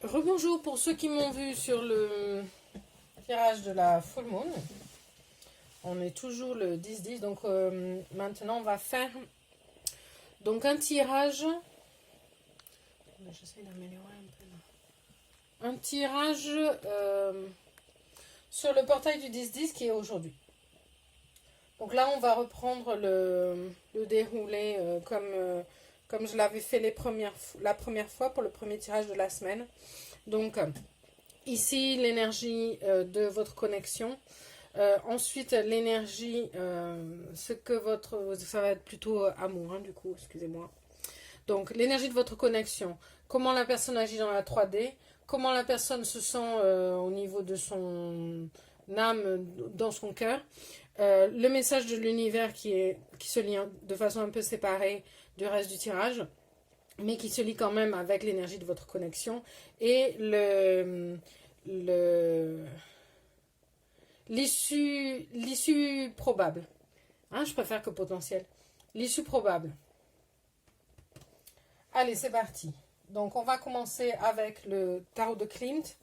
Rebonjour pour ceux qui m'ont vu sur le tirage de la Full Moon. On est toujours le 10-10, donc maintenant on va faire donc un tirage. J'essaie d'améliorer un peu là. Un tirage sur le portail du 10-10 qui est aujourd'hui. Donc là on va reprendre le déroulé comme je l'avais fait la première fois pour le premier tirage de la semaine. Donc ici l'énergie de votre connexion. Ensuite, l'énergie, ça va être plutôt amour, hein, du coup, excusez-moi. Donc, l'énergie de votre connexion, comment la personne agit dans la 3D, comment la personne se sent au niveau de son âme, dans son cœur, le message de l'univers qui se lie de façon un peu séparée du reste du tirage, mais qui se lie quand même avec l'énergie de votre connexion, et l'issue probable. Hein, je préfère que potentiel. L'issue probable. Allez, c'est parti. Donc, on va commencer avec le tarot de Klimt.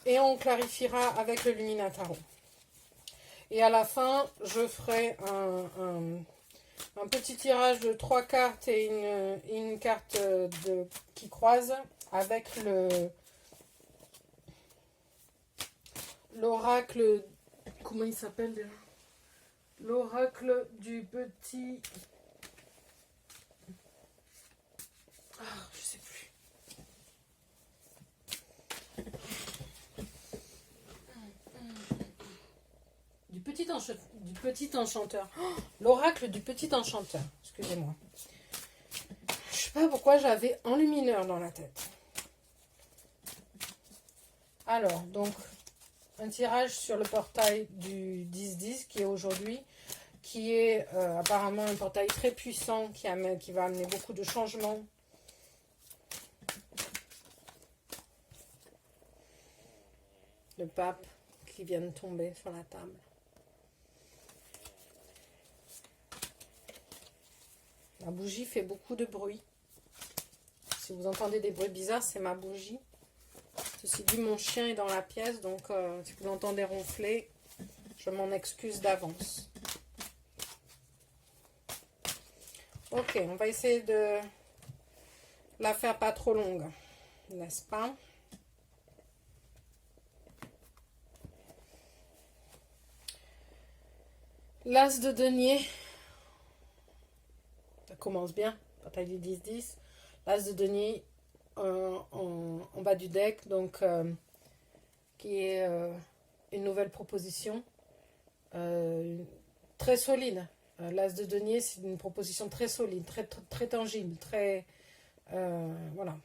Et on clarifiera avec le Lumina Tarot. Et à la fin, je ferai un petit tirage de 3 cartes et une carte qui croise avec l'oracle. Comment il s'appelle déjà? L'oracle du petit... Ah, je sais plus. Du petit enchanteur. Oh, l'oracle du petit enchanteur. Excusez-moi. Je sais pas pourquoi j'avais enlumineur dans la tête. Alors, donc, un tirage sur le portail du 10-10 qui est aujourd'hui, qui est apparemment un portail très puissant qui va amener beaucoup de changements. Le pape qui vient de tomber sur la table. La bougie fait beaucoup de bruit. Si vous entendez des bruits bizarres, c'est ma bougie. Ceci dit, mon chien est dans la pièce, donc si vous l'entendez ronfler, je m'en excuse d'avance. Ok, on va essayer de la faire pas trop longue, n'est-ce pas? L'as de denier, ça commence bien, bataille du 10-10. L'as de denier en bas du deck, donc qui est une nouvelle proposition très solide. L'as de denier, c'est une proposition très solide, très, très, très tangible, très... voilà.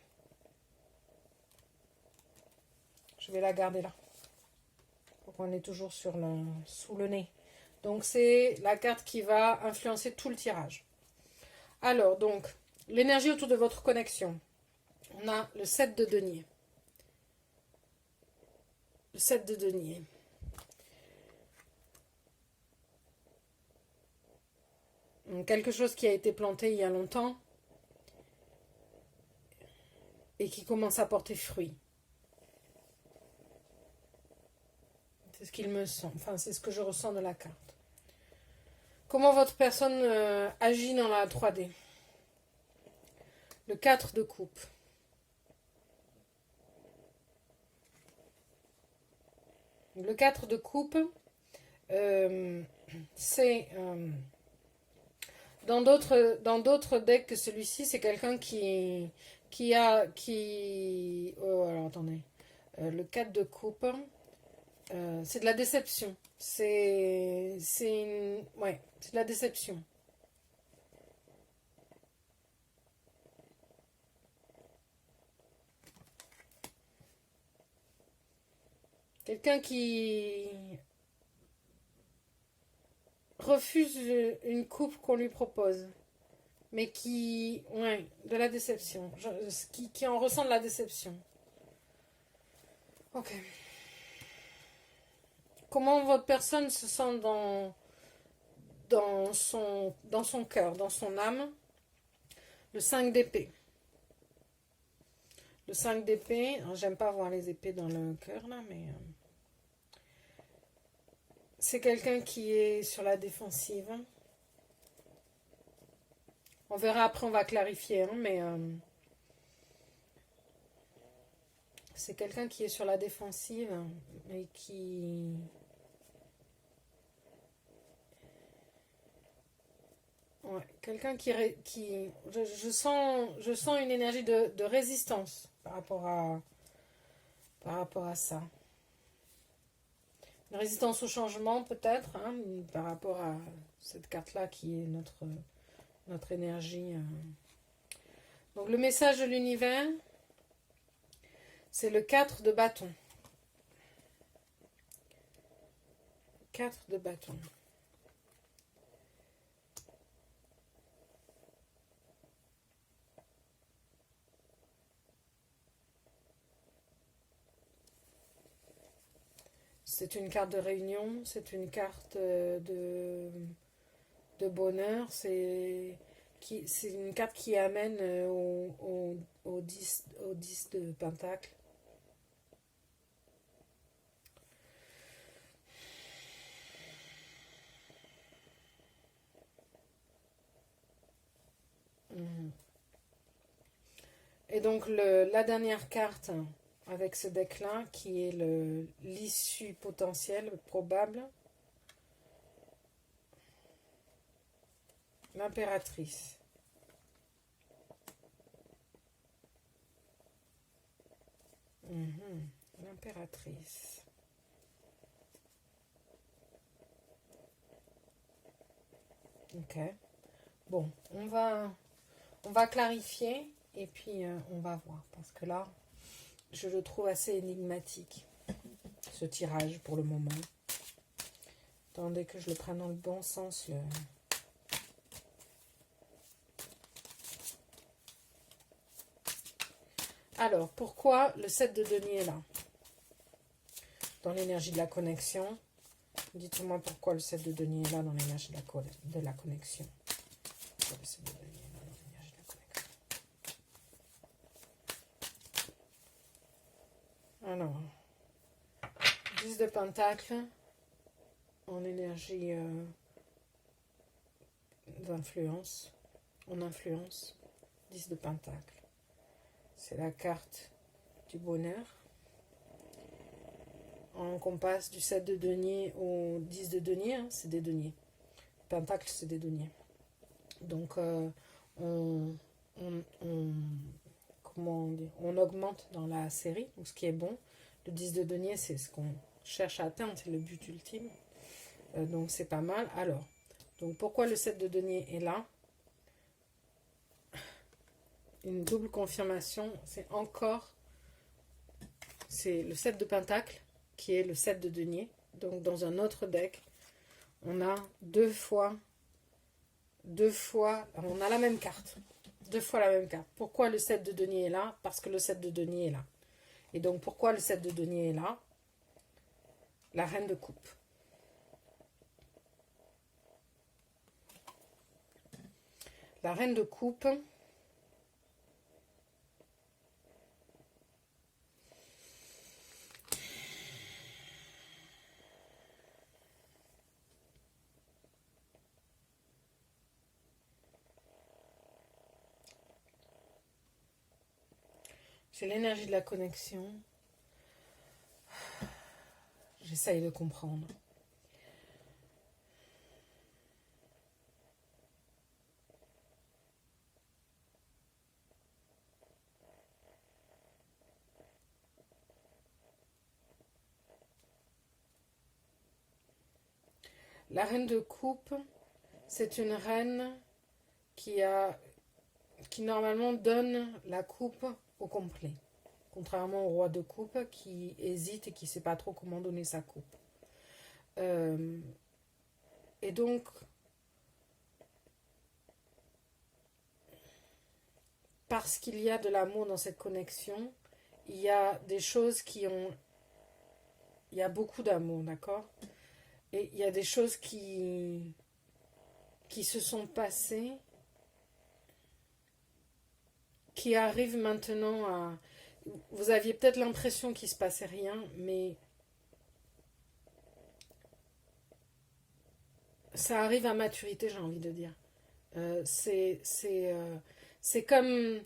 Je vais la garder là. Donc on est toujours sous le nez. Donc c'est la carte qui va influencer tout le tirage. Alors, donc, l'énergie autour de votre connexion. On a le 7 de denier. Le 7 de denier. Donc, quelque chose qui a été planté il y a longtemps et qui commence à porter fruit. C'est ce qu'il me semble. Enfin, c'est ce que je ressens de la carte. Comment votre personne agit dans la 3D? Le 4 de coupe. Le 4 de coupe, c'est... dans d'autres decks que celui-ci, c'est quelqu'un qui... Oh, alors attendez. Le 4 de coupe, c'est de la déception. Ouais, c'est de la déception. Quelqu'un qui refuse une coupe qu'on lui propose, mais ouais, de la déception, qui en ressent de la déception. Ok. Comment votre personne se sent dans son cœur, dans son âme? Le 5 d'épée. Le 5 d'épée, j'aime pas voir les épées dans le cœur là, mais c'est quelqu'un qui est sur la défensive. On verra après, on va clarifier, hein, mais c'est quelqu'un qui est sur la défensive et qui... Ouais, quelqu'un je sens une énergie de résistance par rapport à ça. Une résistance au changement peut-être, hein, par rapport à cette carte-là qui est notre énergie. Donc le message de l'univers, c'est le 4 de bâton. 4 de bâton. C'est une carte de réunion, c'est une carte de bonheur, c'est une carte qui amène au 10, au 10 de pentacle. Et donc la dernière carte avec ce deck-là, qui est l'issue potentielle, probable, l'impératrice. L'impératrice. Ok. Bon, on va clarifier et puis on va voir. Parce que là, je le trouve assez énigmatique, ce tirage pour le moment. Attendez que je le prenne dans le bon sens. Alors, pourquoi le 7 de denier est là? Dans l'énergie de la connexion. Dites-moi pourquoi le 7 de denier est là dans l'énergie de la connexion. Pourquoi le 7 de denier est là dans l'énergie de la connexion? Alors, 10 de pentacle en énergie d'influence. En influence. 10 de pentacle. C'est la carte du bonheur. On passe du 7 de denier au 10 de denier, hein, c'est des deniers. Pentacle, c'est des deniers. Donc, comment on dit, on augmente dans la série, donc ce qui est bon. Le 10 de denier, c'est ce qu'on cherche à atteindre, c'est le but ultime. Donc, c'est pas mal. Alors, donc pourquoi le 7 de denier est là? Une double confirmation, c'est le 7 de pentacle qui est le 7 de denier. Donc dans un autre deck, on a deux fois, on a la même carte. Deux fois la même carte. Pourquoi le 7 de denier est là? Parce que le 7 de denier est là. Et donc pourquoi le 7 de denier est là? La reine de coupe. La reine de coupe, c'est l'énergie de la connexion. J'essaye de comprendre. La reine de coupe, c'est une reine qui normalement donne la coupe au complet. Contrairement au roi de coupe qui hésite et qui ne sait pas trop comment donner sa coupe. Et donc, parce qu'il y a de l'amour dans cette connexion, il y a des choses il y a beaucoup d'amour, d'accord? Et il y a des choses qui se sont passées, qui arrivent maintenant vous aviez peut-être l'impression qu'il ne se passait rien, mais ça arrive à maturité, j'ai envie de dire. Euh, c'est c'est euh, c'est comme,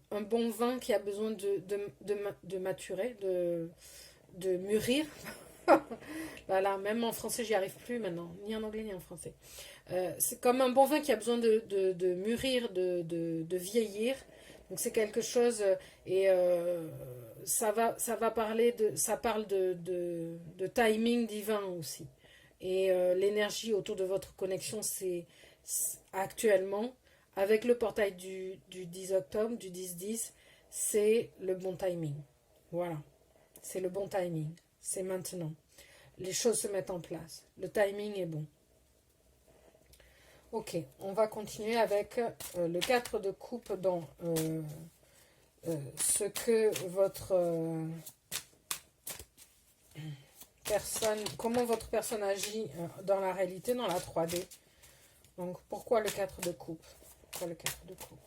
un bon vin qui a besoin de maturer, de mûrir. Voilà, même en français, j'y arrive plus maintenant, ni en anglais ni en français. C'est comme un bon vin qui a besoin de mûrir, de vieillir. Donc c'est quelque chose, et ça va parler ça parle de timing divin aussi. Et l'énergie autour de votre connexion, actuellement, avec le portail du 10 octobre, du 10-10, c'est le bon timing. Voilà, c'est le bon timing. C'est maintenant. Les choses se mettent en place. Le timing est bon. Ok, on va continuer avec le 4 de coupe dans ce que votre personne, comment votre personne agit dans la réalité, dans la 3D. Donc, pourquoi le 4 de coupe? Pourquoi le 4 de coupe?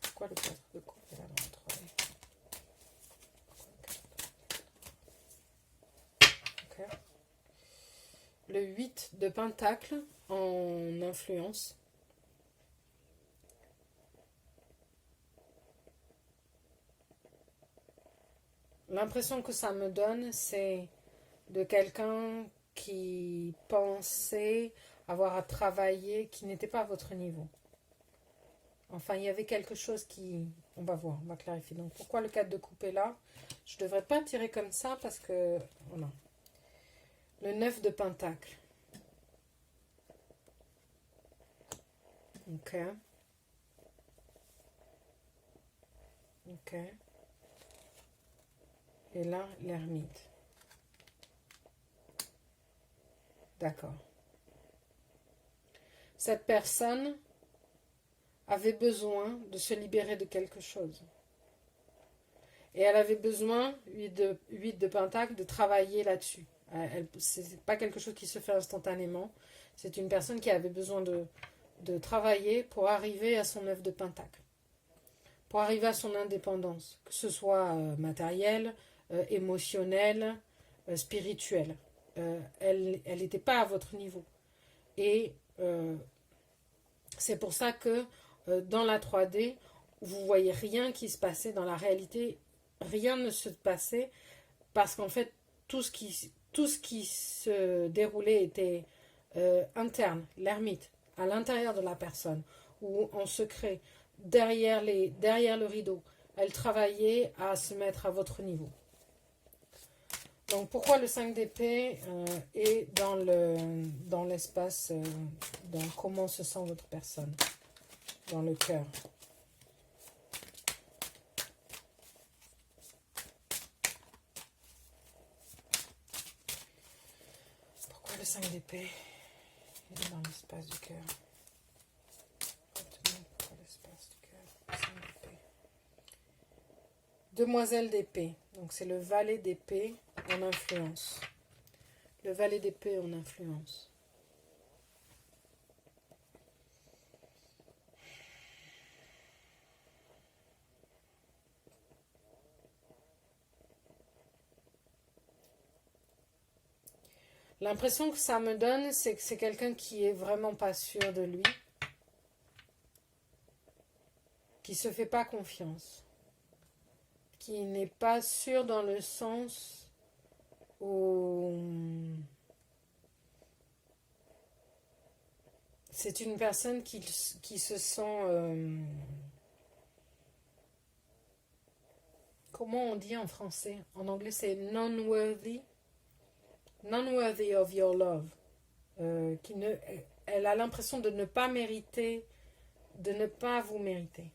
Pourquoi le 4 de coupe est là dans la 3D? Okay. Le 8 de pentacle en influence. L'impression que ça me donne, c'est de quelqu'un qui pensait avoir à travailler, qui n'était pas à votre niveau. Enfin, il y avait quelque chose qui... On va voir, on va clarifier. Donc, pourquoi le 4 de coupe est là? Je ne devrais pas tirer comme ça parce que... Voilà. Le 9 de pentacle. Ok. Ok. Et là, l'ermite. D'accord. Cette personne avait besoin de se libérer de quelque chose. Et elle avait besoin, 8 de pentacle, de travailler là-dessus. Ce n'est pas quelque chose qui se fait instantanément. C'est une personne qui avait besoin de travailler pour arriver à son 9 de pentacle. Pour arriver à son indépendance. Que ce soit matérielle, émotionnelle, spirituelle. Elle n'était pas à votre niveau. Et c'est pour ça que dans la 3D, vous voyez rien qui se passait dans la réalité. Rien ne se passait parce qu'en fait, tout ce qui se déroulait était interne, l'ermite, à l'intérieur de la personne, ou en secret, derrière le rideau. Elle travaillait à se mettre à votre niveau. Donc pourquoi le 5 d'épée est dans l'espace, dans comment se sent votre personne, dans le cœur. Pourquoi le 5 d'épée est dans l'espace du cœur? Pourquoi l'espace du cœur? 5 d'épée. Demoiselle d'épée. Donc c'est le valet d'épée en influence. Le valet d'épée en influence. L'impression que ça me donne, c'est que c'est quelqu'un qui est vraiment pas sûr de lui, qui se fait pas confiance, qui n'est pas sûr dans le sens où c'est une personne qui se sent... comment on dit en français? En anglais, c'est non-worthy. Non-worthy of your love. Elle a l'impression de ne pas mériter, de ne pas vous mériter.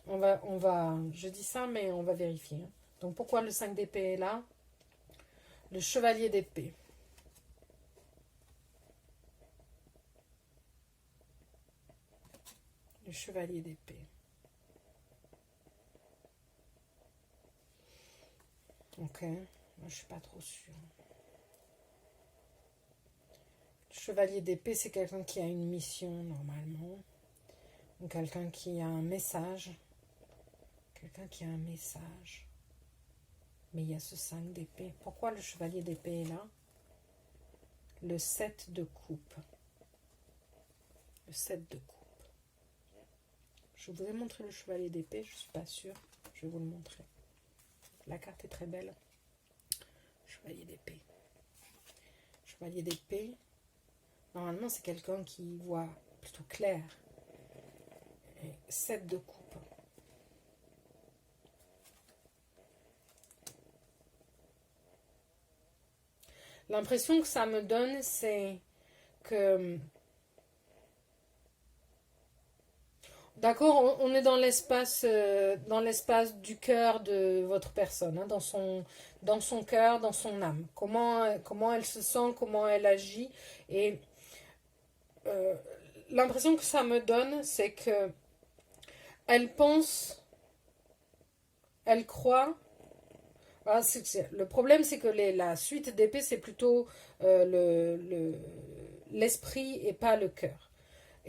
Je dis ça, mais on va vérifier. Donc, pourquoi le 5 d'épée est là? Le chevalier d'épée. Le chevalier d'épée. Ok, moi je suis pas trop sûre. Le chevalier d'épée, c'est quelqu'un qui a une mission normalement. ou quelqu'un qui a un message. Quelqu'un qui a un message. Mais il y a ce 5 d'épée. Pourquoi le chevalier d'épée est là? Le 7 de coupe. Le 7 de coupe. Je vous ai montré le chevalier d'épée, je ne suis pas sûre. Je vais vous le montrer. La carte est très belle. Chevalier d'épée. Chevalier d'épée. Normalement, c'est quelqu'un qui voit plutôt clair. Et 7 de coupe. L'impression que ça me donne, c'est que... D'accord, on est dans l'espace du cœur de votre personne, hein, dans son cœur, dans son âme. Comment elle se sent, comment elle agit. Et euh, l'impression que ça me donne, c'est que elle pense, elle croit. Ah, le problème, c'est que la suite d'épée, c'est plutôt l'esprit et pas le cœur.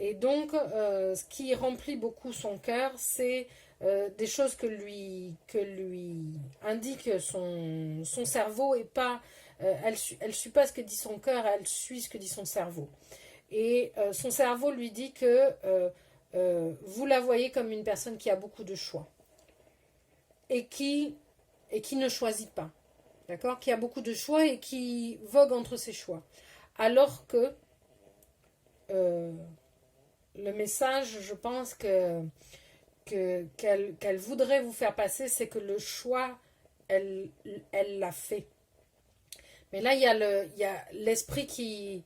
Et donc, ce qui remplit beaucoup son cœur, c'est des choses que lui indique son cerveau et pas... elle suit pas ce que dit son cœur, elle suit ce que dit son cerveau. Et son cerveau lui dit que vous la voyez comme une personne qui a beaucoup de choix et qui ne choisit pas, d'accord, qui a beaucoup de choix et qui vogue entre ses choix. Alors que euh, le message, je pense qu'elle voudrait vous faire passer, c'est que le choix, elle l'a fait. Mais là, il y a l'esprit qui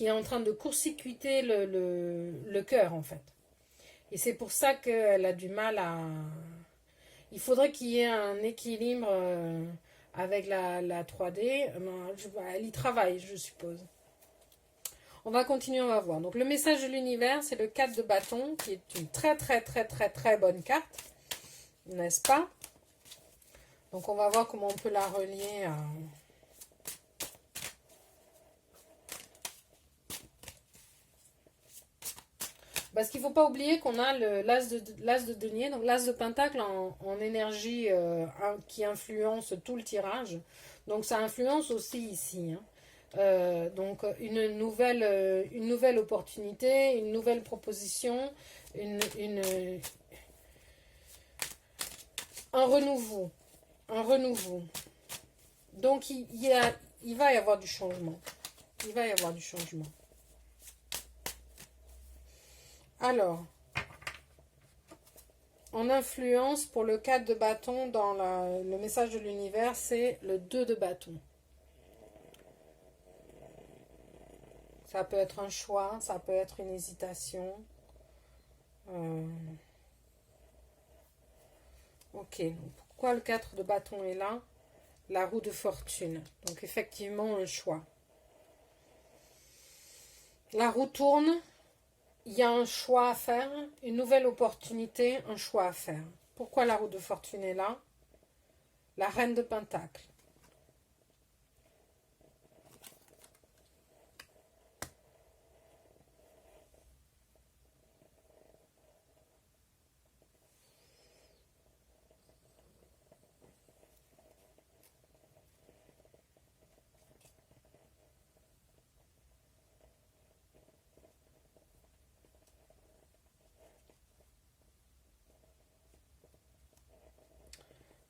est en train de court-circuiter le cœur, en fait. Et c'est pour ça qu'elle a du mal à... Il faudrait qu'il y ait un équilibre avec la 3D. Elle y travaille, je suppose. On va continuer, on va voir. Donc le message de l'univers, c'est le 4 de bâton, qui est une très très très très très bonne carte, n'est-ce pas? Donc on va voir comment on peut la relier à... Parce qu'il ne faut pas oublier qu'on a l'as de denier, donc l'as de pentacle en énergie qui influence tout le tirage. Donc ça influence aussi ici, hein. Donc une nouvelle opportunité, une nouvelle proposition, un renouveau. Un renouveau. Donc il va y avoir du changement. Il va y avoir du changement. Alors, en influence pour le 4 de bâton dans le message de l'univers, c'est le 2 de bâton. Ça peut être un choix, ça peut être une hésitation. Ok, pourquoi le 4 de bâton est là? La roue de fortune. Donc effectivement, un choix. La roue tourne, il y a un choix à faire, une nouvelle opportunité, un choix à faire. Pourquoi la roue de fortune est là? La reine de pentacle.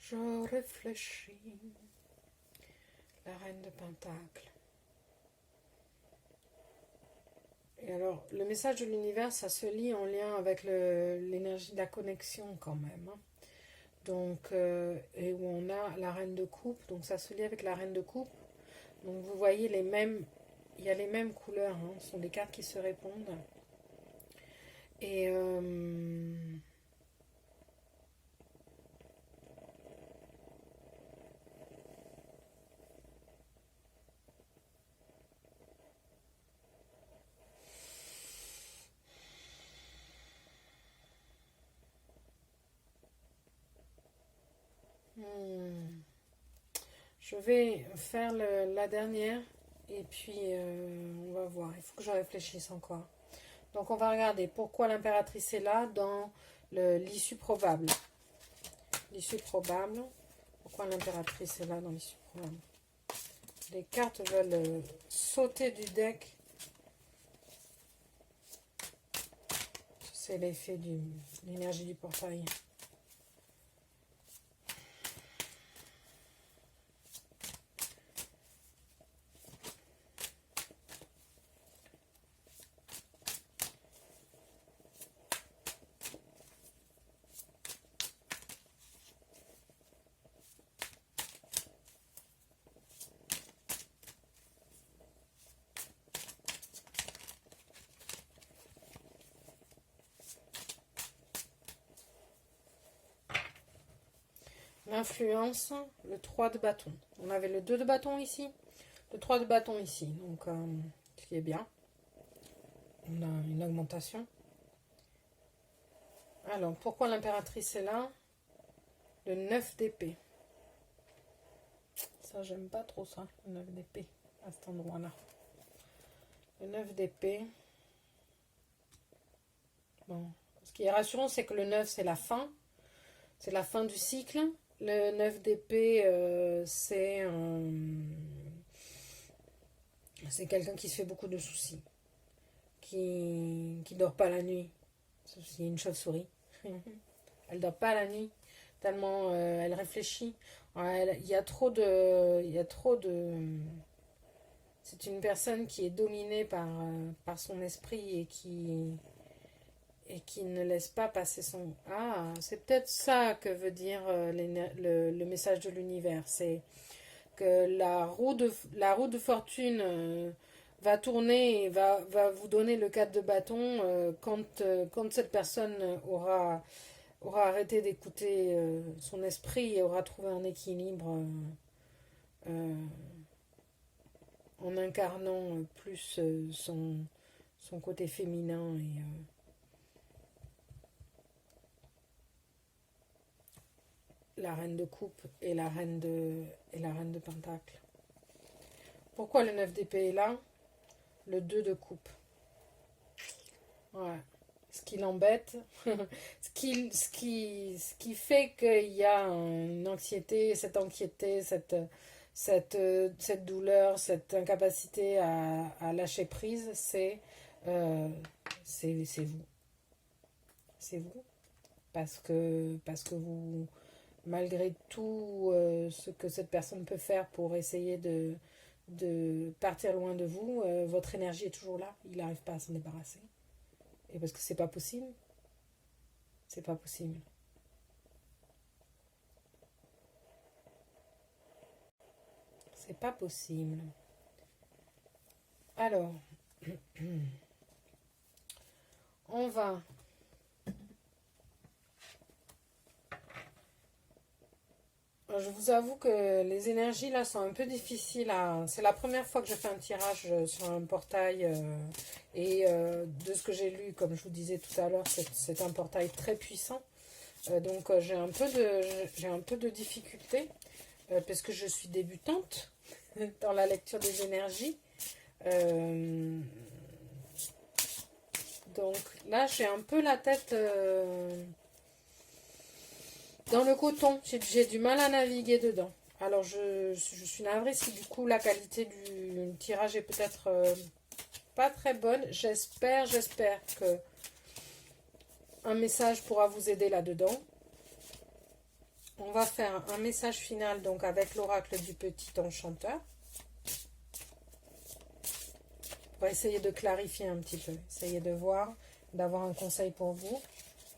Je réfléchis. La reine de pentacle. Et alors, le message de l'univers, ça se lie en lien avec l'énergie de la connexion quand même, hein. Donc, et où on a la reine de coupe, donc ça se lie avec la reine de coupe. Donc vous voyez il y a les mêmes couleurs, hein, ce sont des cartes qui se répondent. Et je vais faire la dernière et puis on va voir. Il faut que je réfléchisse encore. Donc on va regarder pourquoi l'impératrice est là dans l'issue probable. L'issue probable. Pourquoi l'impératrice est là dans l'issue probable? Les cartes veulent sauter du deck. C'est l'effet de l'énergie du portail. L'influence, le 3 de bâton. On avait le 2 de bâton ici, le 3 de bâton ici. Donc, ce qui est bien. On a une augmentation. Alors, pourquoi l'impératrice est là? Le 9 d'épée. Ça, j'aime pas trop ça, le 9 d'épée, à cet endroit-là. Le 9 d'épée. Bon. Ce qui est rassurant, c'est que le 9, c'est la fin. C'est la fin du cycle. Le 9 d'épée, c'est quelqu'un qui se fait beaucoup de soucis. Qui dort pas la nuit. C'est une chauve-souris. Elle dort pas la nuit. Tellement elle réfléchit. Il y a trop de... C'est une personne qui est dominée par son esprit et qui ne laisse pas passer son... Ah, c'est peut-être ça que veut dire le message de l'univers. C'est que la roue de fortune va tourner et va vous donner le 4 de bâton quand cette personne aura arrêté d'écouter son esprit et aura trouvé un équilibre en incarnant plus son côté féminin et... la reine de coupe et la reine de pentacle. Pourquoi le 9 d'épée est là? Le 2 de coupe. Ouais. Ce qui l'embête, ce qui fait qu'il y a une anxiété, cette douleur, cette incapacité à lâcher prise, c'est vous. C'est vous. Parce que vous... Malgré tout ce que cette personne peut faire pour essayer de partir loin de vous, votre énergie est toujours là. Il n'arrive pas à s'en débarrasser. Et parce que c'est pas possible. C'est pas possible. C'est pas possible. Alors, on va... Je vous avoue que les énergies là sont un peu difficiles à... C'est la première fois que je fais un tirage sur un portail de ce que j'ai lu, comme je vous disais tout à l'heure, c'est un portail très puissant. Donc j'ai un peu de difficulté parce que je suis débutante dans la lecture des énergies. Donc là j'ai un peu la tête... dans le coton, j'ai du mal à naviguer dedans. Alors je suis navrée si du coup la qualité du tirage est peut-être pas très bonne. J'espère que un message pourra vous aider là-dedans. On va faire un message final donc avec l'oracle du petit enchanteur. On va essayer de clarifier un petit peu. Essayer de voir, d'avoir un conseil pour vous.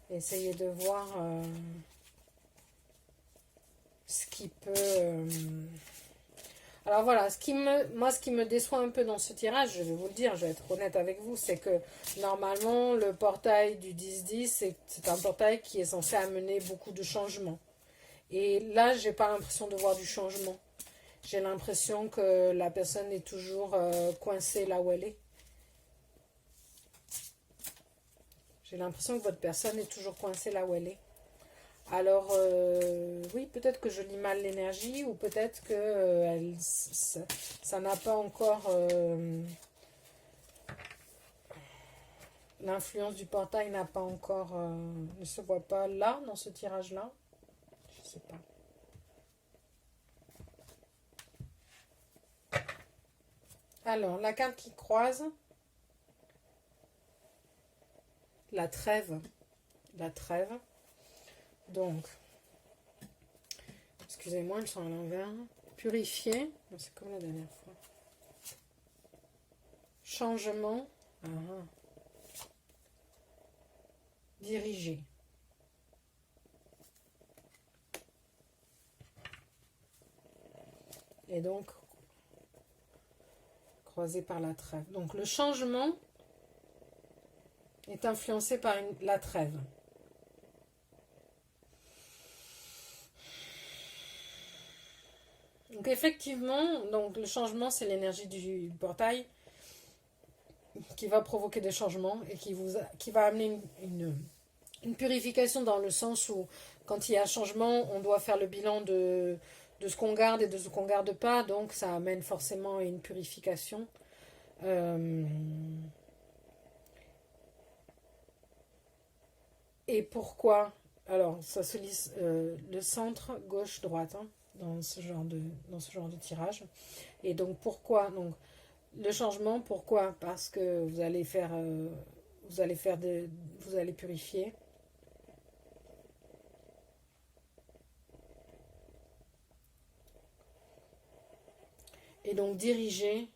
Essayer de voir... ce qui peut... Alors voilà, ce qui me déçoit un peu dans ce tirage, je vais vous le dire, je vais être honnête avec vous, c'est que normalement, le portail du 10-10, c'est un portail qui est censé amener beaucoup de changements. Et là, j'ai pas l'impression de voir du changement. J'ai l'impression que la personne est toujours coincée là où elle est. J'ai l'impression que votre personne est toujours coincée là où elle est. Alors, oui, peut-être que je lis mal l'énergie ou peut-être que ça n'a pas encore... l'influence du portail n'a pas encore, ne se voit pas là, dans ce tirage-là. Je sais pas. Alors, la carte qui croise, la trêve. La trêve. Donc, excusez-moi, elles sont à l'envers. Purifier, c'est comme la dernière fois. Changement. Diriger. Et donc, croisé par la trêve. Donc, le changement est influencé par la trêve. Donc effectivement, donc le changement, c'est l'énergie du portail qui va provoquer des changements et qui va amener une purification dans le sens où quand il y a un changement, on doit faire le bilan de ce qu'on garde et de ce qu'on ne garde pas. Donc ça amène forcément une purification. Et pourquoi? Alors, ça se lit le centre, gauche, droite, hein, dans ce genre de tirage. Et donc, pourquoi? Donc, le changement, pourquoi? Parce que vous allez vous allez purifier. Et donc, diriger.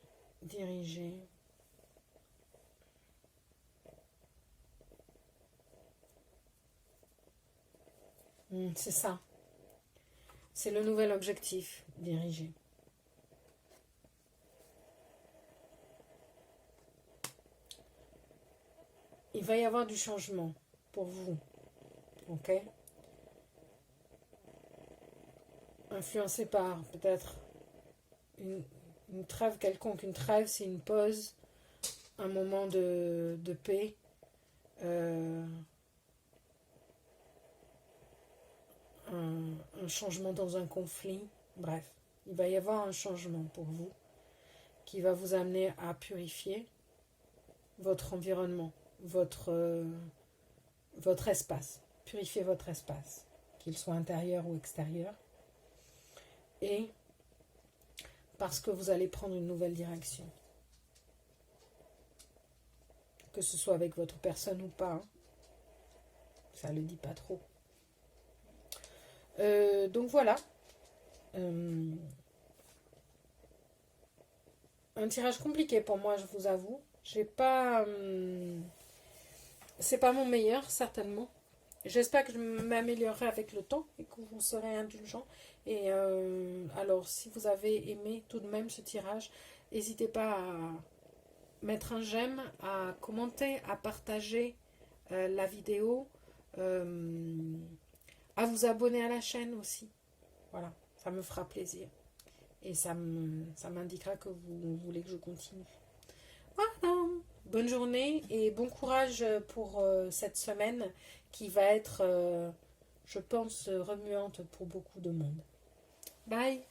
C'est ça. C'est le nouvel objectif, diriger. Il va y avoir du changement pour vous. Ok? Influencé par peut-être une trêve quelconque. Une trêve, c'est une pause, un moment de paix. Un changement dans un conflit. Bref, il va y avoir un changement pour vous qui va vous amener à purifier votre environnement, votre espace. Purifier votre espace, qu'il soit intérieur ou extérieur. Et parce que vous allez prendre une nouvelle direction. Que ce soit avec votre personne ou pas. Hein. Ça ne le dit pas trop. Donc voilà. Un tirage compliqué pour moi, je vous avoue. J'ai pas. C'est pas mon meilleur, certainement. J'espère que je m'améliorerai avec le temps et que vous serez indulgents. Et alors, si vous avez aimé tout de même ce tirage, n'hésitez pas à mettre un j'aime, à commenter, à partager la vidéo, à vous abonner à la chaîne aussi. Voilà, ça me fera plaisir. Et ça m'indiquera que vous voulez que je continue. Voilà, bonne journée et bon courage pour cette semaine qui va être, je pense, remuante pour beaucoup de monde. Bye!